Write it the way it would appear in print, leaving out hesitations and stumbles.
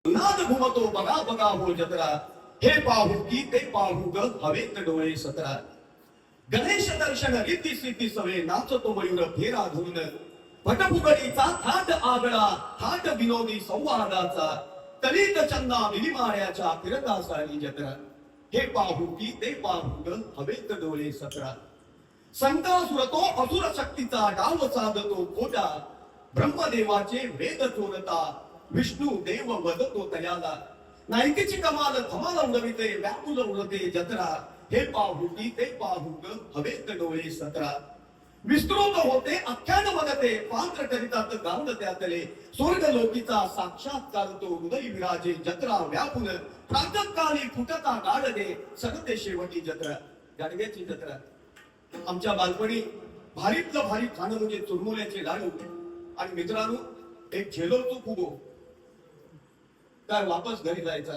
नाद घुमतो बघा बघा हो जत्रा, हे पाहू की ते पाहू ग हवेत डोळे सतरा. गणेश दर्शन रीती सिद्धी सवे, नाचतो मयूर फेरा धरून. पटफुगडीचा थाट आगळा, थाट विनोदी संवादाचा, तलित चंदा मिलिमाळ्याच्या फिरता सारी जत्रा. हे पाहू की ते पाहू ग हवेत डोळे सतरा. संतासुर तो असुर शक्तीचा डाव साधतो खोटा, ब्रह्मदेवाचे वेद चोरता, विष्णू देव वदतो तयाला. नायकीची कमाल धमाल उडविते, व्याकुल उडते जत्रा. हे पाहू की ते पाहू ग हवेत डोळे सतरा. विस्तृत होते आख्यान वदते, पात्र करितात गावड त्यातले. स्वर्ग लोकीचा साक्षात्कार तो हृदय विराजे जत्रा व्यापुल. प्रातःकाली फुटता गाडगे, सगते शेवटी जत्रा. गाडग्याची जत्रा. आमच्या बालपणी भारीतलं भारी खाणं म्हणजे चुरमुल्याचे लाडू. आणि मित्रांनो, एक झेलोरतो फुगो, काय वापस घरी जायचा.